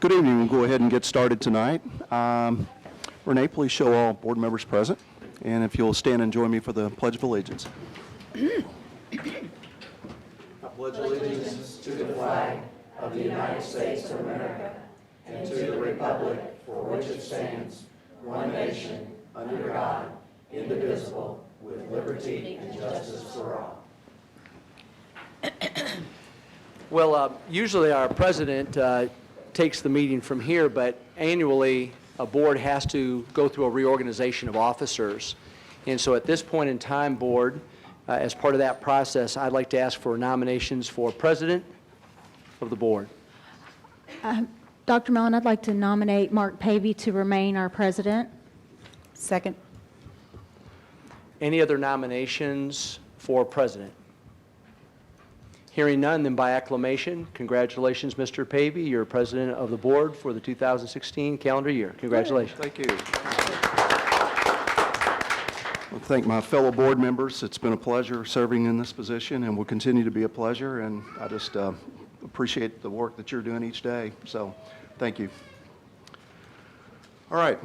Good evening. We'll go ahead and get started tonight. Renee, please show all board members present. And if you'll stand and join me for the Pledge of Allegiance. I pledge allegiance to the flag of the United States of America and to the republic for which it stands, one nation, under God, indivisible, with liberty and justice for all. Well, usually our president takes the meeting from here, but annually a board has to go through a reorganization of officers. And so at this point in time, board, as part of that process, I'd like to ask for nominations for president of the board. Dr. Mellon, I'd like to nominate Mark Pavey to remain our president. Second. Any other nominations for president? Hearing none, then by acclamation, congratulations, Mr. Pavey. You're president of the board for the 2016 calendar year. Congratulations. Thank you. I thank my fellow board members. It's been a pleasure serving in this position and will continue to be a pleasure. And I just appreciate the work that you're doing each day. So thank you. All right.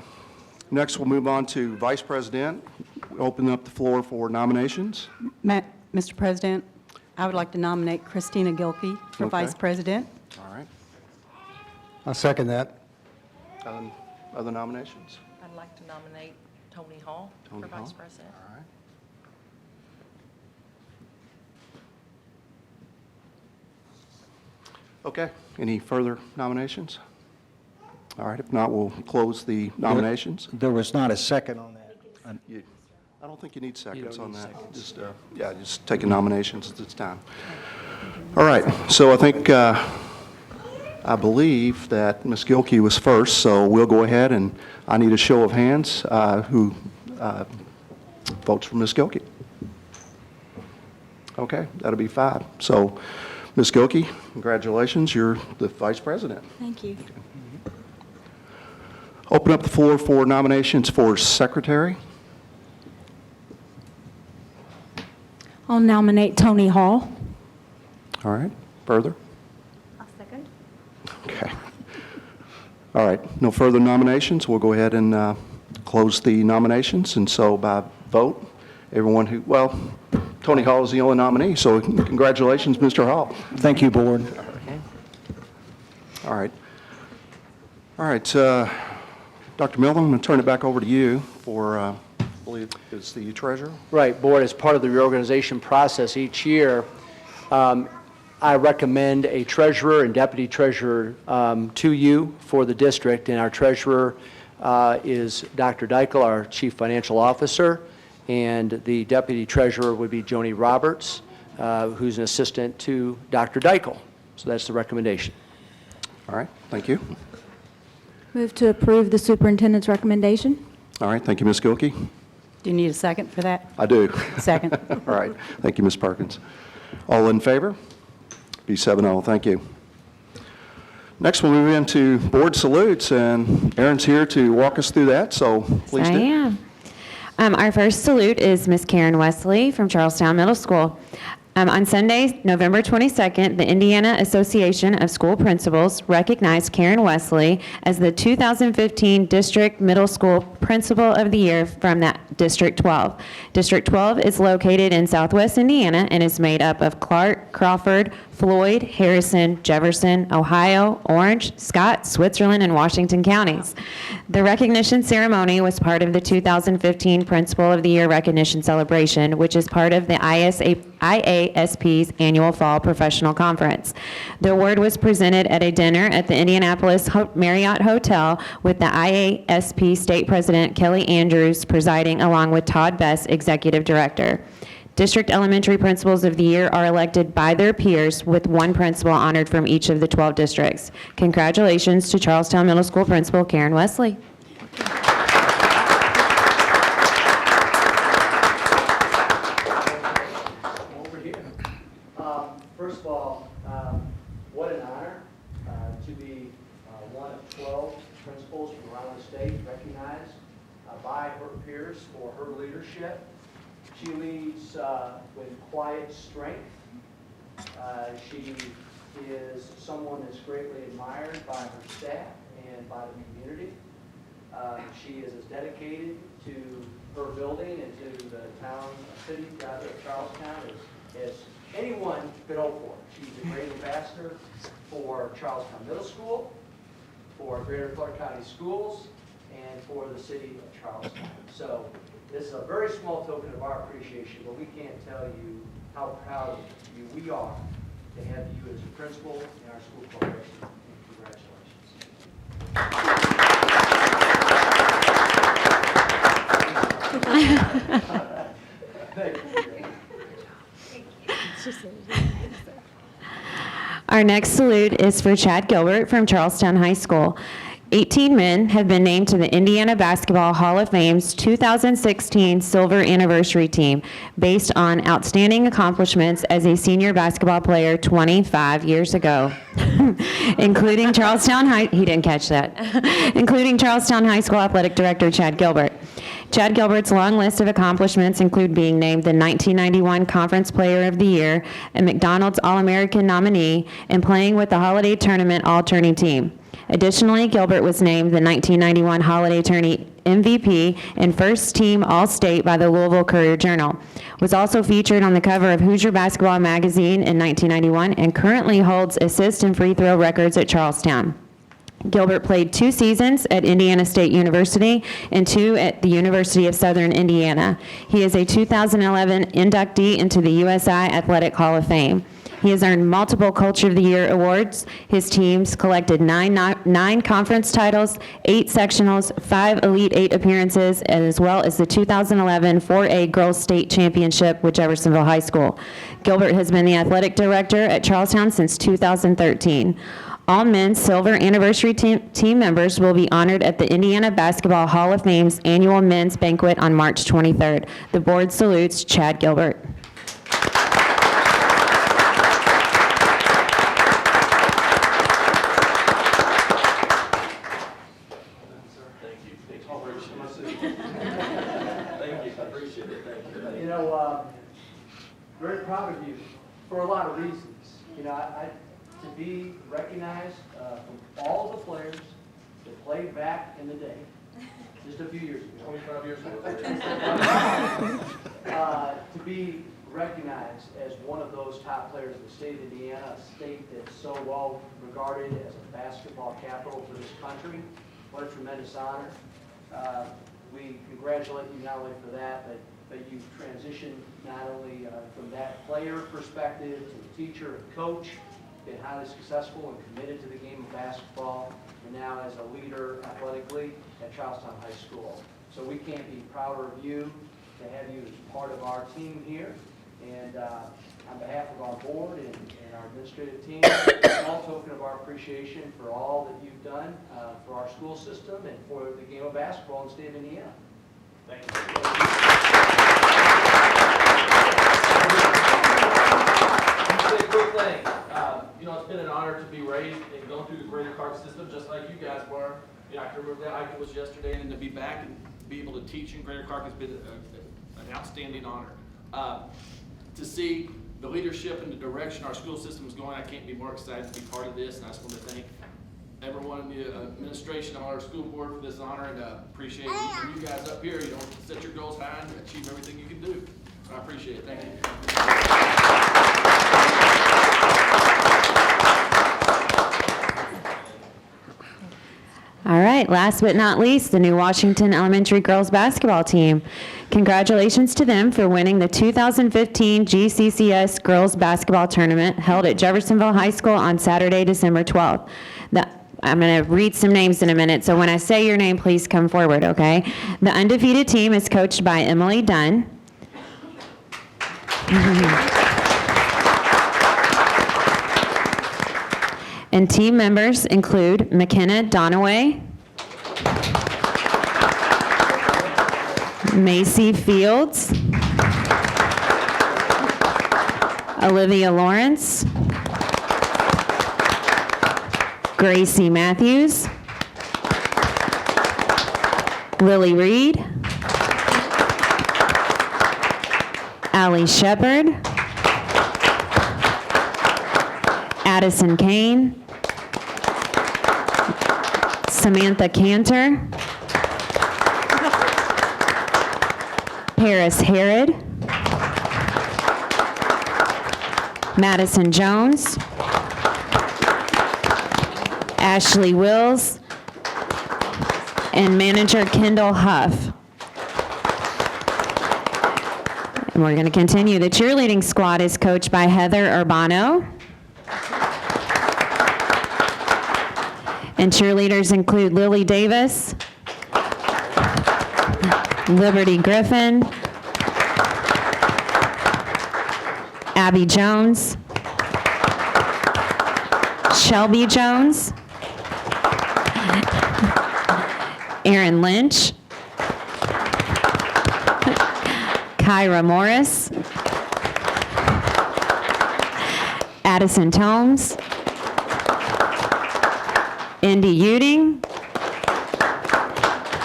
Next, we'll move on to vice president. Open up the floor for nominations. Mr. President, I would like to nominate Christina Gilkey for vice president. All right. I'll second that. Other nominations? I'd like to nominate Tony Hall for vice president. All right. Okay. Any further nominations? All right. If not, we'll close the nominations. There was not a second on that. I don't think you need seconds don't on need that. seconds. Just taking nominations at this time. All right. So I think, I believe that Ms. Gilkey was first, so we'll go ahead and I need a show of hands who votes for Ms. Gilkey. Okay, that'll be 5. So, Ms. Gilkey, congratulations. You're the vice president. Thank you. Open up the floor for nominations for secretary. I'll nominate Tony Hall. All right. Further? I'll second. Okay. All right. No further nominations. We'll go ahead and close the nominations. And so by vote, everyone who, well, Tony Hall is the only nominee, so congratulations, Mr. Hall. Thank you, board. All right. All right. Dr. Miller, I'm going to turn it back over to you for, I believe, is the treasurer? Right, board, as part of the reorganization process each year, I recommend a treasurer and deputy treasurer to you for the district, and our treasurer is Dr. Dykle, our chief financial officer, and the deputy treasurer would be Joni Roberts, who's an assistant to Dr. Dykle. So that's the recommendation. All right. Thank you. Move to approve the superintendent's recommendation. All right. Thank you, Ms. Gilkey. Do you need a second for that? I do. Second. All right. Thank you, Ms. Perkins. All in favor? Be 7-0. Thank you. Next, we'll move into board salutes, and Erin's here to walk us through that, so please do. I am. Our first salute is Miss Karen Wesley from Charlestown Middle School. On Sunday, November 22nd, the Indiana Association of School Principals recognized Karen Wesley as the 2015 District Middle School Principal of the Year from that District 12. District 12 is located in southwest Indiana and is made up of Clark, Crawford, Floyd, Harrison, Jefferson, Ohio, Orange, Scott, Switzerland, and Washington counties. The recognition ceremony was part of the 2015 Principal of the Year recognition celebration, which is part of the IASP's annual fall professional conference. The award was presented at a dinner at the Indianapolis Marriott Hotel with the IASP State President Kelly Andrews presiding, along with Todd Best, Executive Director. District elementary principals of the year are elected by their peers, with one principal honored from each of the 12 districts. Congratulations to Charlestown Middle School Principal Karen Wesley. Over here. First of all, what an honor to be one of 12 principals from around the state recognized by her peers for her leadership. She leads with quiet strength. She is someone that's greatly admired by her staff and by the community. She is as dedicated to her building and to the town, city, rather, of Charlestown as anyone could hope for. She's a great ambassador for Charlestown Middle School, for Greater Clark County Schools, and for the city of Charlestown. So this is a very small token of our appreciation, but we can't tell you how proud of you we are to have you as a principal in our school corporation. Congratulations. Thank you. Our next salute is for Chad Gilbert from Charlestown High School. 18 men have been named to the Indiana Basketball Hall of Fame's 2016 Silver Anniversary Team based on outstanding accomplishments as a senior basketball player 25 years ago, including Charlestown High, he didn't catch that, including Charlestown High School Athletic Director Chad Gilbert. Chad Gilbert's long list of accomplishments include being named the 1991 Conference Player of the Year, a McDonald's All-American nominee, and playing with the Holiday Tournament All-Tourney team. Additionally, Gilbert was named the 1991 Holiday Tourney MVP and first team All-State by the Louisville Courier-Journal. Was also featured on the cover of Hoosier Basketball magazine in 1991 and currently holds assist and free throw records at Charlestown. Gilbert played 2 seasons at Indiana State University and 2 at the University of Southern Indiana. He is a 2011 inductee into the USI Athletic Hall of Fame. He has earned multiple Culture of the Year awards. His teams collected 9 conference titles, 8 sectionals, 5 Elite 8 appearances, as well as the 2011 4A Girls State Championship with Jeffersonville High School. Gilbert has been the athletic director at Charlestown since 2013. All men's Silver Anniversary team members will be honored at the Indiana Basketball Hall of Fame's annual men's banquet on March 23rd. The board salutes Chad Gilbert. You know, very proud of you for a lot of reasons. You know, to be recognized from all the players that played back in the day, just a few years ago. 25 years ago. To be recognized as one of those top players in the state of Indiana, a state that's so well regarded as a basketball capital for this country. What a tremendous honor. We congratulate you not only for that, but you've transitioned not only from that player perspective to the teacher and coach, been highly successful and committed to the game of basketball, and now as a leader athletically at Charlestown High School. So we can't be prouder of you to have you as part of our team here. And on behalf of our board and our administrative team, a small token of our appreciation for all that you've done for our school system and for the game of basketball in the state of Indiana. Thank you. Say a quick thing. You know, it's been an honor to be raised and go through the Greater Clark system just like you guys were. You know, I can remember that like it was yesterday, and to be back and be able to teach in Greater Clark has been an outstanding honor. To see the leadership and the direction our school system is going, I can't be more excited to be part of this, and I just want to thank everyone in the administration of our school board for this honor, and appreciate you guys up here. You know, set your goals high and achieve everything you can do. So I appreciate it. Thank you. All right, last but not least, the New Washington Elementary Girls Basketball Team. Congratulations to them for winning the 2015 GCCS Girls Basketball Tournament held at Jeffersonville High School on Saturday, December 12th. I'm going to read some names in a minute, so when I say your name, please come forward, okay? The undefeated team is coached by Emily Dunn. And team members include McKenna Donaway, Macy Fields, Olivia Lawrence, Gracie Matthews, Lily Reed, Allie Shepard, Addison Kane, Samantha Cantor, Paris Herod, Madison Jones, Ashley Wills, and manager Kendall Huff. And we're going to continue. The cheerleading squad is coached by Heather Urbano. And cheerleaders include Lily Davis, Liberty Griffin, Abby Jones, Shelby Jones, Aaron Lynch, Kyra Morris, Addison Tomes, Indy Uding,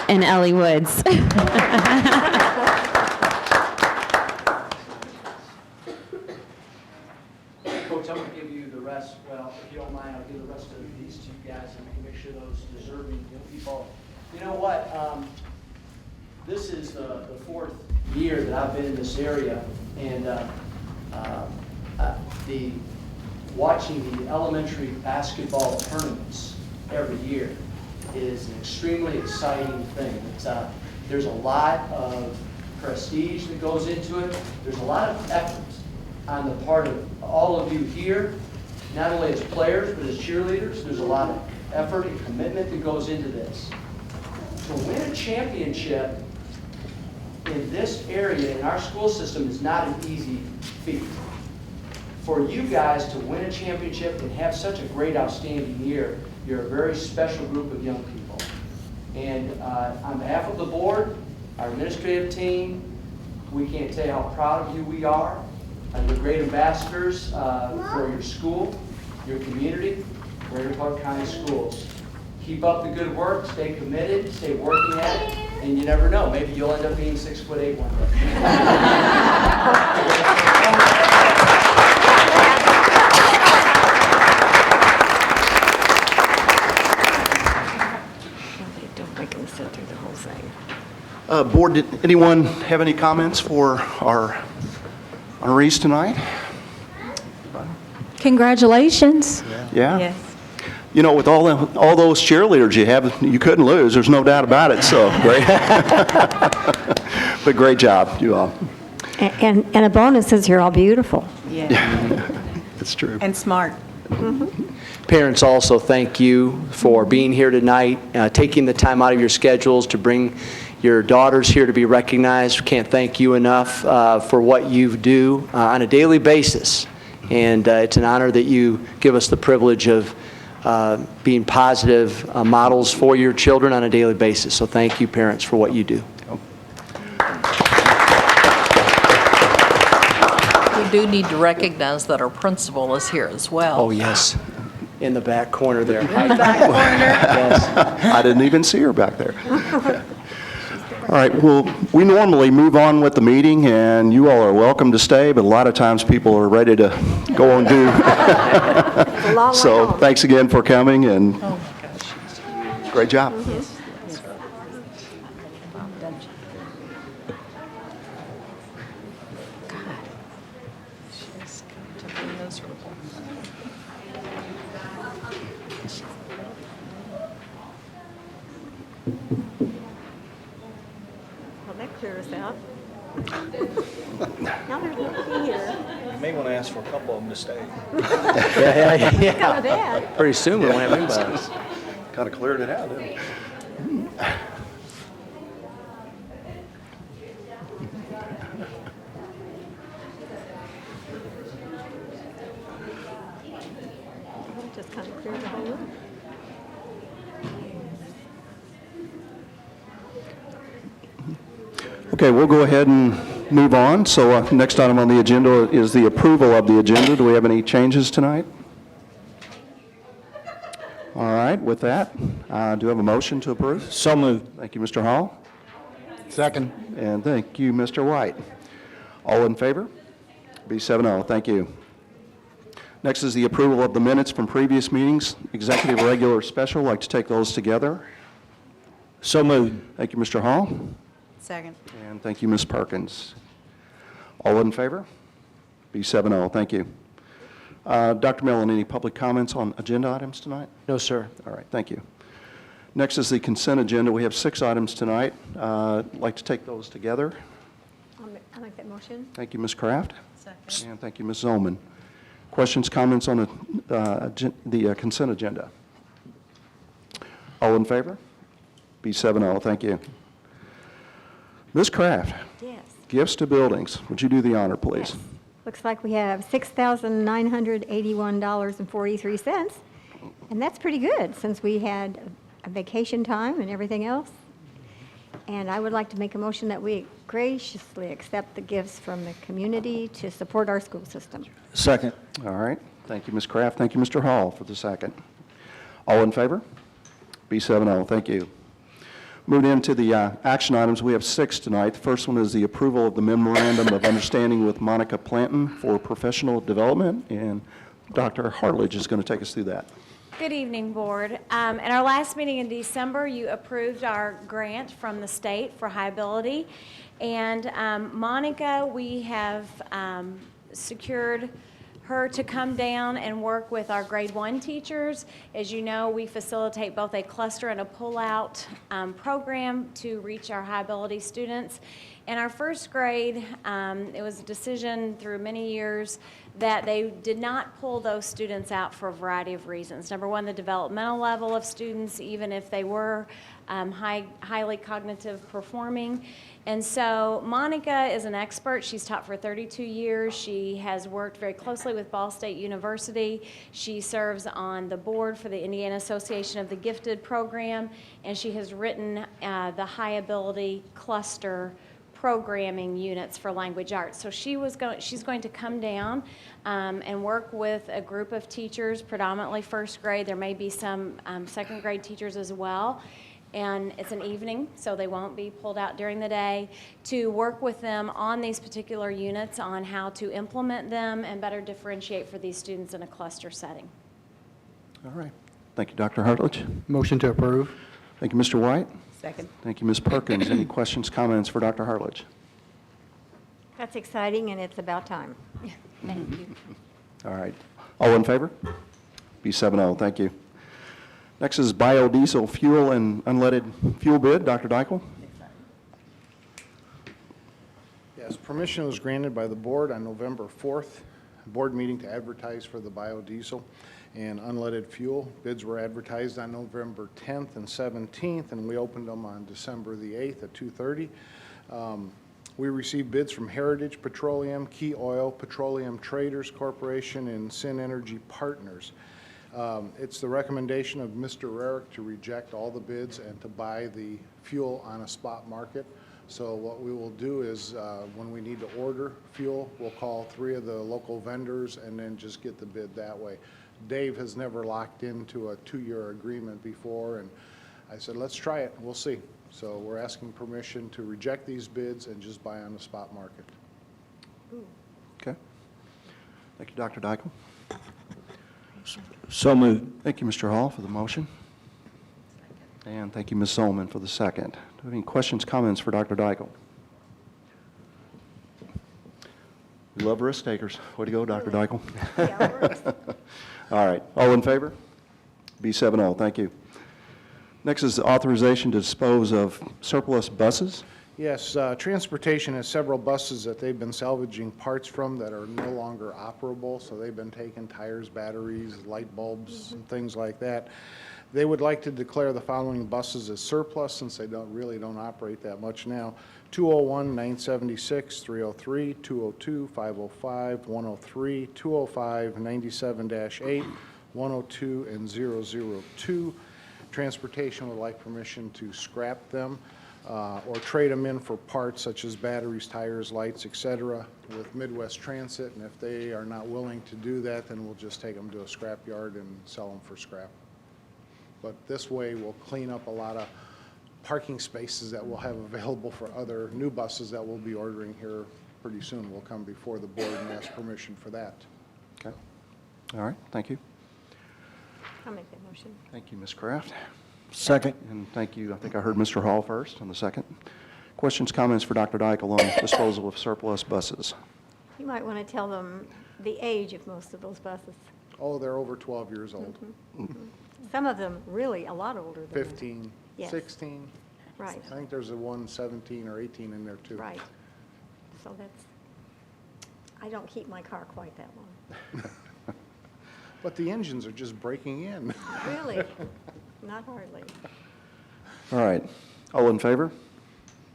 and Ellie Woods. Coach, I'm going to give you the rest, well, if you don't mind, I'll give the rest of these two guys and make sure those deserving people. You know what? This is the fourth year that I've been in this area, and watching the elementary basketball tournaments every year is an extremely exciting thing. There's a lot of prestige that goes into it. There's a lot of effort on the part of all of you here, not only as players, but as cheerleaders. There's a lot of effort and commitment that goes into this. To win a championship in this area, in our school system, is not an easy feat. For you guys to win a championship and have such a great, outstanding year, you're a very special group of young people. And on behalf of the board, our administrative team, we can't tell you how proud of you we are. You're great ambassadors for your school, your community, Greater Clark County Schools. Keep up the good work, stay committed, stay working at it, and you never know, maybe you'll end up being 6'8" one Don't make them sit through the whole thing. Board, did anyone have any comments for our honorees tonight? Congratulations. Yeah? Yes. You know, with all those cheerleaders you have, you couldn't lose. There's no doubt about it. So great. But great job, you all. And a bonus is you're all beautiful. Yeah. It's true. And smart. Parents also thank you for being here tonight, taking the time out of your schedules to bring your daughters here to be recognized. Can't thank you enough for what you do on a daily basis. And it's an honor that you give us the privilege of being positive models for your children on a daily basis. So thank you, parents, for what you do. We do need to recognize that our principal is here as well. Oh, yes, in the back corner there. Back corner. Yes. I didn't even see her back there. All right, well, we normally move on with the meeting, and you all are welcome to stay, but a lot of times people are ready to go and do. A long way So home. thanks again for coming, and Oh, my gosh. great job. She's got to be miserable. Well, that clears out. Now there's nobody here. You may want to ask for a couple of them to stay. Yeah. That. Pretty soon we won't have anybody. Kind of cleared it out, didn't it? Just kind of cleared the whole room. Okay, we'll go ahead and move on. So next item on the agenda is the approval of the agenda. Do we have any changes tonight? All right, with that, do you have a motion to approve? So moved. Thank you, Mr. Hall. Second. And thank you, Mr. White. All in favor? Be 7-0. Thank you. Next is the approval of the minutes from previous meetings, executive, regular, special. I'd like to take those together. So moved. Thank you, Mr. Hall, Second. and thank you, Ms. Perkins. All in favor? Be 7-0. Thank you. Dr. Millen, any public comments on agenda items tonight? No, sir. All right, thank you. Next is the consent agenda. We have 6 items tonight. I'd like to take those together. I'll make that motion. Thank you, Ms. Kraft. Second. And thank you, Ms. Zolman. Questions, comments on the consent agenda? All in favor? Be 7-0. Thank you. Ms. Kraft, Yes. gifts to buildings. Would you do the honor, please? Yes. Looks like we have $6,981.43, and that's pretty good since we had a vacation time and everything else. And I would like to make a motion that we graciously accept the gifts from the community to support our school system. Second. All right. Thank you, Ms. Kraft. Thank you, Mr. Hall, for the second. All in favor? Be 7-0. Thank you. Moving into the action items, we have 6 tonight. The first one is the approval of the memorandum of understanding with Monica Planton for professional development, and Dr. Hartledge is going to take us through that. Good evening, Board. At our last meeting in December, you approved our grant from the state for high ability. And Monica, we have secured her to come down and work with our grade 1 teachers. As you know, we facilitate both a cluster and a pull-out program to reach our high ability students. In our first grade, it was a decision through many years that they did not pull those students out for a variety of reasons. Number one, the developmental level of students, even if they were highly cognitive performing. And so Monica is an expert. She's taught for 32 years. She has worked very closely with Ball State University. She serves on the board for the Indiana Association of the Gifted program, and she has written the high ability cluster programming units for language arts. So she's going to come down and work with a group of teachers, predominantly first grade. There may be some second grade teachers as well. And it's an evening, so they won't be pulled out during the day, to work with them on these particular units on how to implement them and better differentiate for these students in a cluster setting. All right. Thank you, Dr. Hartledge. Motion to approve. Thank you, Mr. White. Second. Thank you, Ms. Perkins. Any questions, comments for Dr. Hartledge? That's exciting, and it's about time. Thank you. All right. All in favor? Be 7-0. Thank you. Next is biodiesel fuel and unleaded fuel bid. Dr. Dykel? Yes, permission was granted by the board on November 4th, board meeting to advertise for the biodiesel and unleaded fuel. Bids were advertised on November 10th and 17th, and we opened them on December the 8th at 2:30. We received bids from Heritage Petroleum, Key Oil, Petroleum Traders Corporation, and Sin Energy Partners. It's the recommendation of Mr. Rarick to reject all the bids and to buy the fuel on a spot market. So what we will do is when we need to order fuel, we'll call 3 of the local vendors and then just get the bid that way. Dave has never locked into a 2-year agreement before, and I said, let's try it, we'll see. So we're asking permission to reject these bids and just buy on the spot market. Okay. Thank you, Dr. Dykel. So moved. Thank you, Mr. Hall, for the motion. And thank you, Ms. Zolman, for the second. Do we have any questions, comments for Dr. Dykel? We love risk takers. Way to go, Dr. Dykel. Yeah, it works. All right. All in favor? Be 7-0. Thank you. Next is the authorization to dispose of surplus buses. Yes, transportation has several buses that they've been salvaging parts from that are no longer operable, so they've been taking tires, batteries, light bulbs, and things like that. They would like to declare the following buses as surplus since they really don't operate that much now. 201, 976, 303, 202, 505, 103, 205, 97-8, 102, and 002. Transportation would like permission to scrap them or trade them in for parts such as batteries, tires, lights, etc. with Midwest Transit, and if they are not willing to do that, then we'll just take them to a scrap yard and sell them for scrap. But this way we'll clean up a lot of parking spaces that we'll have available for other new buses that we'll be ordering here pretty soon. We'll come before the board and ask permission for that. Okay. All right, thank you. I'll make that motion. Thank you, Ms. Kraft. Second. And thank you, I think I heard Mr. Hall first on the second. Questions, comments for Dr. Dykle on disposal of surplus buses? You might want to tell them the age of most of those buses. Oh, they're over 12 years old. Some of them really a lot older than that. 15, Yes. 16. Right, I think there's a one 17 or 18 in there, too. right. So that's, I don't keep my car quite that long. But the engines are just breaking in. Really? Not hardly. All right, all in favor?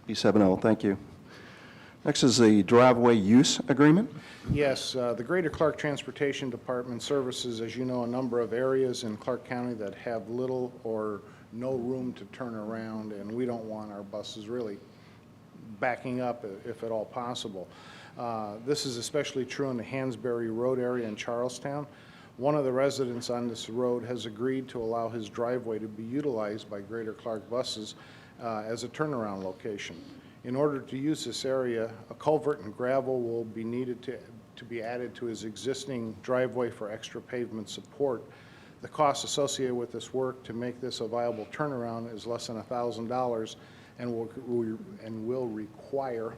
Be 7-0, thank you. Next is the driveway use agreement. Yes, the Greater Clark Transportation Department services, as you know, a number of areas in Clark County that have little or no room to turn around, and we don't want our buses really backing up if at all possible. This is especially true in the Hansberry Road area in Charlestown. One of the residents on this road has agreed to allow his driveway to be utilized by Greater Clark buses as a turnaround location. In order to use this area, a culvert and gravel will be needed to be added to his existing driveway for extra pavement support. The cost associated with this work to make this a viable turnaround is less than $1,000 and will require,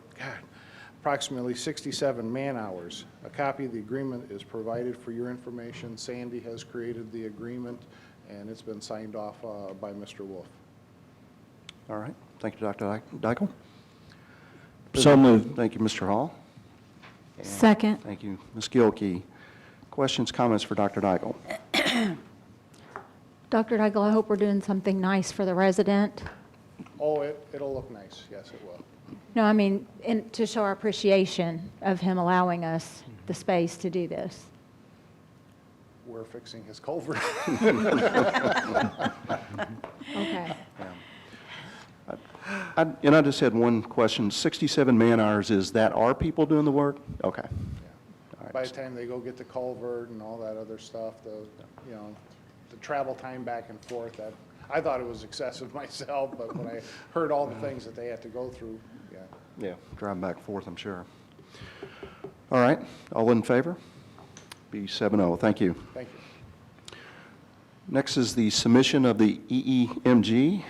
approximately 67 man-hours. A copy of the agreement is provided for your information. Sandy has created the agreement, and it's been signed off by Mr. Wolf. All right, thank you, Dr. Dykle. So moved. Thank you, Mr. Hall. And Second. Thank you, Ms. Gilkey. Questions, comments for Dr. Dykle? Dr. Dykle, I hope we're doing something nice for the resident. Oh, it'll look nice. Yes, it will. No, I mean, to show our appreciation of him allowing us the space to do this. We're fixing his culvert. Okay. And I just had one question. 67 man-hours, is that our people doing the work? Okay. All right. By the time they go get the culvert and all that other stuff, the travel time back and forth, I thought it was excessive myself, but when I heard all the things that they had to go through, yeah. Yeah, driving back and forth, I'm sure. All right, all in favor? Be 7-0, thank you. Thank you. Next is the submission of the EEMG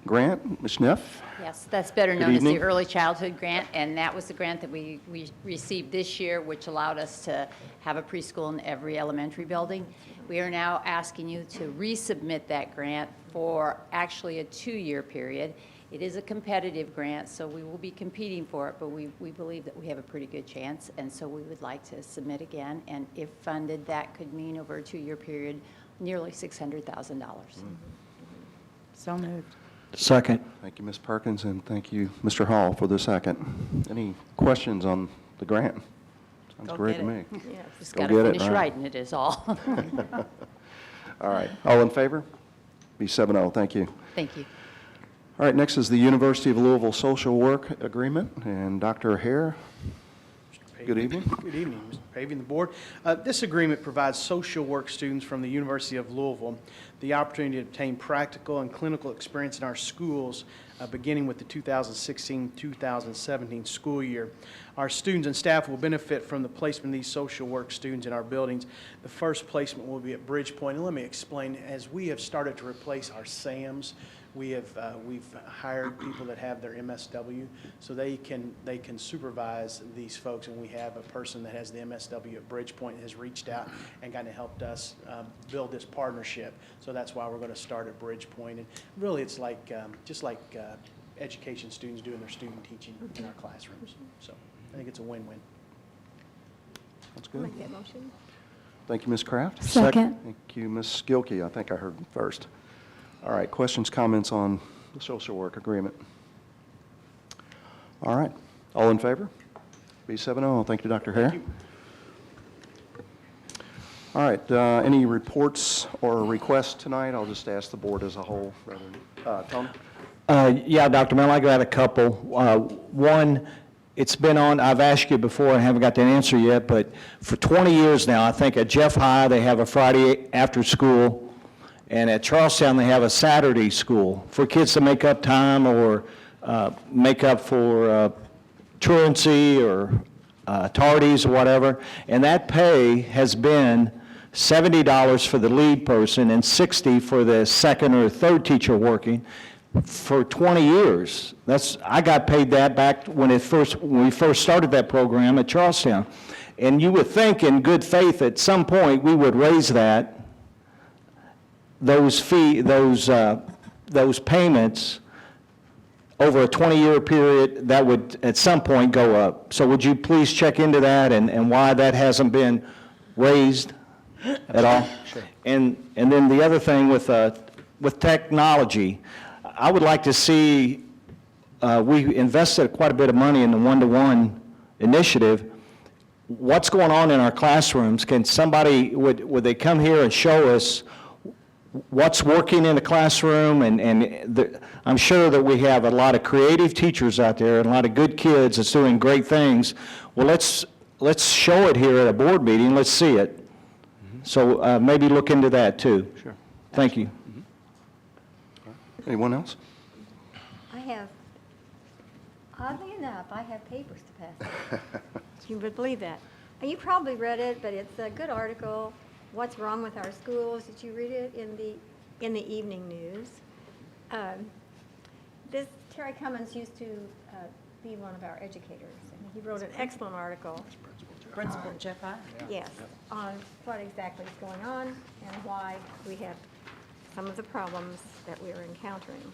grant. Ms. Neff? Yes, that's better Good known as the evening. Early Childhood Grant, and that was the grant that we received this year, which allowed us to have a preschool in every elementary building. We are now asking you to resubmit that grant for actually a 2-year period. It is a competitive grant, so we will be competing for it, but we believe that we have a pretty good chance, and so we would like to submit again, and if funded, that could mean over a 2-year period, nearly $600,000. So moved. Second. Thank you, Ms. Perkins, and thank you, Mr. Hall, for the second. Any questions on the grant? Sounds Go great get to it. me. Yes. Just Go got to get it, finish right. writing it is all. All right, all in favor? Be 7-0, thank you. Thank you. All right, next is the University of Louisville Social Work Agreement, and Dr. Hare, good evening. Good evening, Mr. Pavey and the board. This agreement provides social work students from the University of Louisville the opportunity to obtain practical and clinical experience in our schools, beginning with the 2016-2017 school year. Our students and staff will benefit from the placement of these social work students in our buildings. The first placement will be at Bridgepoint, and let me explain. As we have started to replace our SAMs, we've hired people that have their MSW, so they can supervise these folks, and we have a person that has the MSW at Bridgepoint that has reached out and kind of helped us build this partnership. So that's why we're going to start at Bridgepoint, and really it's like just like education students doing their student teaching in our classrooms. So I think it's a win-win. That's I'll good. make that motion. Thank you, Ms. Kraft. Second. Thank you, Ms. Gilkey. I think I heard first. All right, questions, comments on the social work agreement? All right, all in favor? Be 7-0. Thank you, Dr. Hare. All right, any reports or requests tonight? I'll just ask the board as a whole. Tony? Yeah, Dr. Mel, I got a couple. One, it's been on, I've asked you before, I haven't got that answer yet, but for 20 years now, I think at Jeff High, they have a Friday after school, and at Charlestown, they have a Saturday school for kids to make up time or make up for truancy or tardies or whatever, and that pay has been $70 for the lead person and $60 for the second or third teacher working for 20 years. I got paid that back when we first started that program at Charlestown. And you would think in good faith at some point we would raise those payments over a 20-year period. That would at some point go up. So would you please check into that and why that hasn't been raised at all? Sure. And then the other thing with technology, I would like to see, we invested quite a bit of money in the one-to-one initiative. What's going on in our classrooms? Can somebody, would they come here and show us what's working in the classroom? I'm sure that we have a lot of creative teachers out there and a lot of good kids that's doing great things. Well, let's show it here at a board meeting. Let's see it. So maybe look into that too. Sure. Thank you. Anyone else? Oddly enough, I have papers to pass. You would believe that. And you probably read it, but it's a good article, What's Wrong with Our Schools. Did you read it in the evening news? Terry Cummins used to be one of our educators, and he wrote an excellent article. Principal Jeff I. Yes, on what exactly is going on and why we have some of the problems that we are encountering.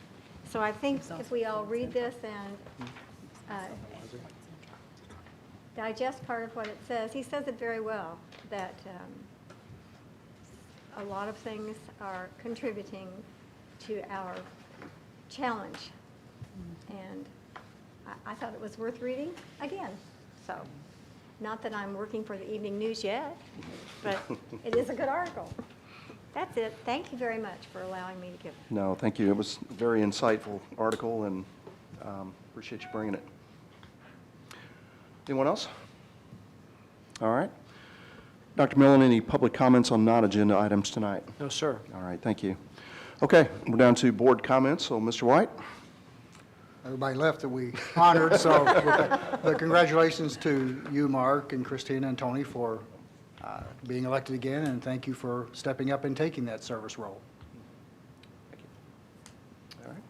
So I think if we all read this and digest part of what it says, he says it very well, that a lot of things are contributing to our challenge. And I thought it was worth reading again. So, not that I'm working for the evening news yet, but it is a good article. That's it. Thank you very much for allowing me to give. No, thank you. It was a very insightful article, and appreciate you bringing it. Anyone else? All right. Dr. Millen, any public comments on non-agenda items tonight? No, sir. All right, thank you. Okay, we're down to board comments. So, Mr. White? Everybody left that we honored, so but congratulations to you, Mark, and Christina and Tony for being elected again, and thank you for stepping up and taking that service role. All right.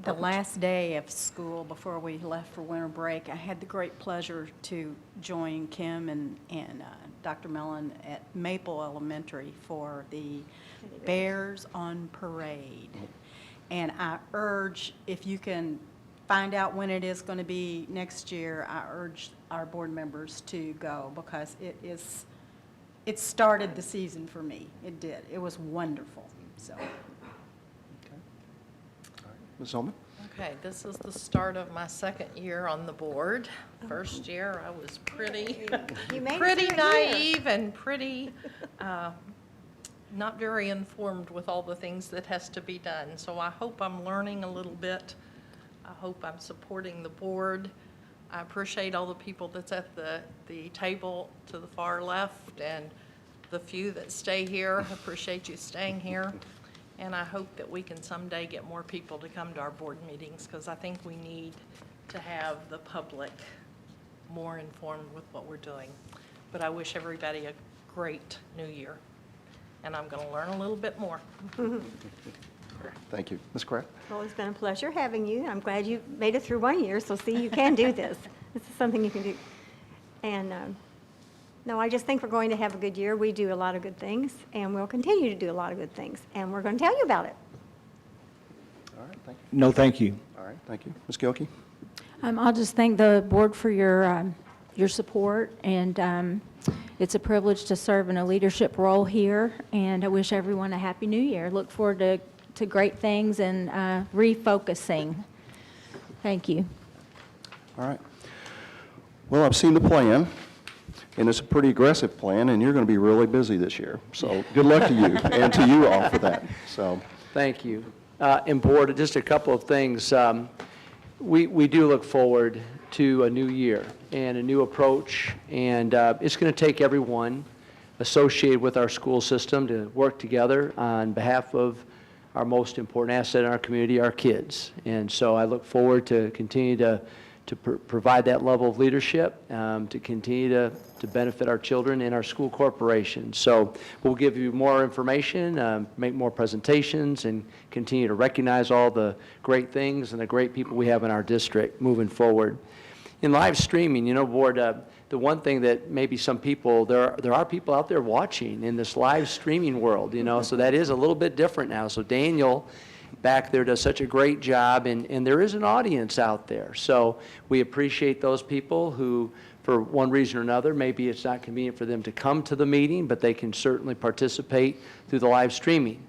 The last day of school before we left for winter break, I had the great pleasure to join Kim and Dr. Mellon at Maple Elementary for the Bears on Parade. And I urge, if you can find out when it is going to be next year, I urge our board members to go, because it started the season for me. It did. It was wonderful. So. Okay. All right. Ms. Ullman? Okay, this is the start of my second year on the board. First year, I was pretty naive and pretty not very informed with all the things that has to be done. So I hope I'm learning a little bit. I hope I'm supporting the board. I appreciate all the people that's at the table to the far left, and the few that stay here. I appreciate you staying here. And I hope that we can someday get more people to come to our board meetings, because I think we need to have the public more informed with what we're doing. But I wish everybody a great new year, and I'm going to learn a little bit more. Thank you. Ms. Kraft? Well, it's been a pleasure having you. I'm glad you made it through 1 year, so see, you can do this. This is something you can do. And no, I just think we're going to have a good year. We do a lot of good things, and we'll continue to do a lot of good things, and we're going to tell you about it. All right, thank you. No, thank you. All right, thank you. Ms. Gilkey? I'll just thank the board for your support, and it's a privilege to serve in a leadership role here, and I wish everyone a happy new year. Look forward to great things and refocusing. Thank you. All right. Well, I've seen the plan, and it's a pretty aggressive plan, and you're going to be really busy this year. So good luck to you and to you all for that. So Thank you. And board, just a couple of things. We do look forward to a new year and a new approach, and it's going to take everyone associated with our school system to work together on behalf of our most important asset in our community, our kids. And so I look forward to continue to to provide that level of leadership, to continue to benefit our children and our school corporation. So we'll give you more information, make more presentations, and continue to recognize all the great things and the great people we have in our district moving forward. In live streaming, you know, Board, the one thing that maybe some people, there are people out there watching in this live streaming world, you know, so that is a little bit different now. So Daniel back there does such a great job, and there is an audience out there. So we appreciate those people who, for one reason or another, maybe it's not convenient for them to come to the meeting, but they can certainly participate through the live streaming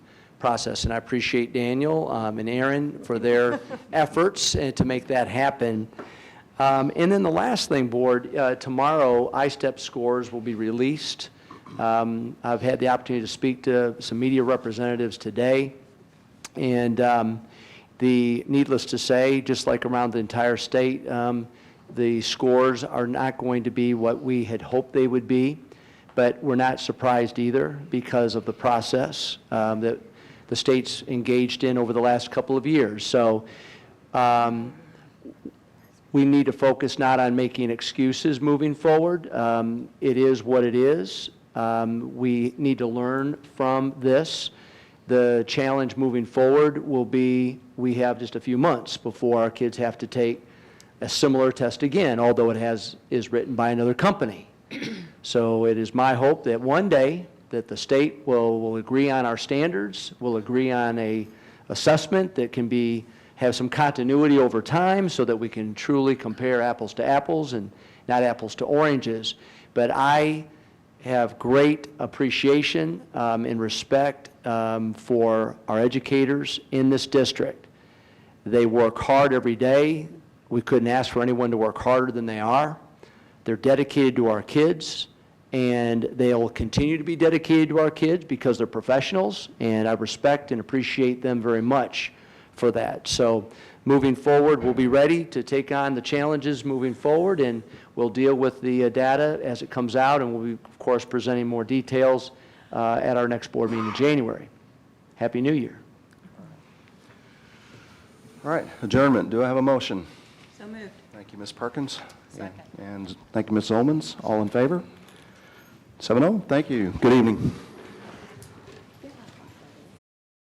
process. And I appreciate Daniel and Aaron for their efforts to make that happen. And then the last thing, Board, tomorrow ISTEP scores will be released. I've had the opportunity to speak to some media representatives today. And needless to say, just like around the entire state, the scores are not going to be what we had hoped they would be, but we're not surprised either because of the process that the state's engaged in over the last couple of years. So we need to focus not on making excuses moving forward. It is what it is. We need to learn from this. The challenge moving forward will be we have just a few months before our kids have to take a similar test again, although it is written by another company. So it is my hope that one day that the state will agree on our standards, will agree on a assessment that can have some continuity over time so that we can truly compare apples to apples and not apples to oranges. But I have great appreciation and respect for our educators in this district. They work hard every day. We couldn't ask for anyone to work harder than they are. They're dedicated to our kids, and they'll continue to be dedicated to our kids because they're professionals, and I respect and appreciate them very much for that. So moving forward, we'll be ready to take on the challenges moving forward, and we'll deal with the data as it comes out, and we'll be, of course, presenting more details at our next board meeting in January. Happy New Year. All right, adjournment. Do I have a motion? So moved. Thank you, Ms. Perkins. Second. And thank you, Ms. Olmans. All in favor? 7-0. Thank you. Good evening.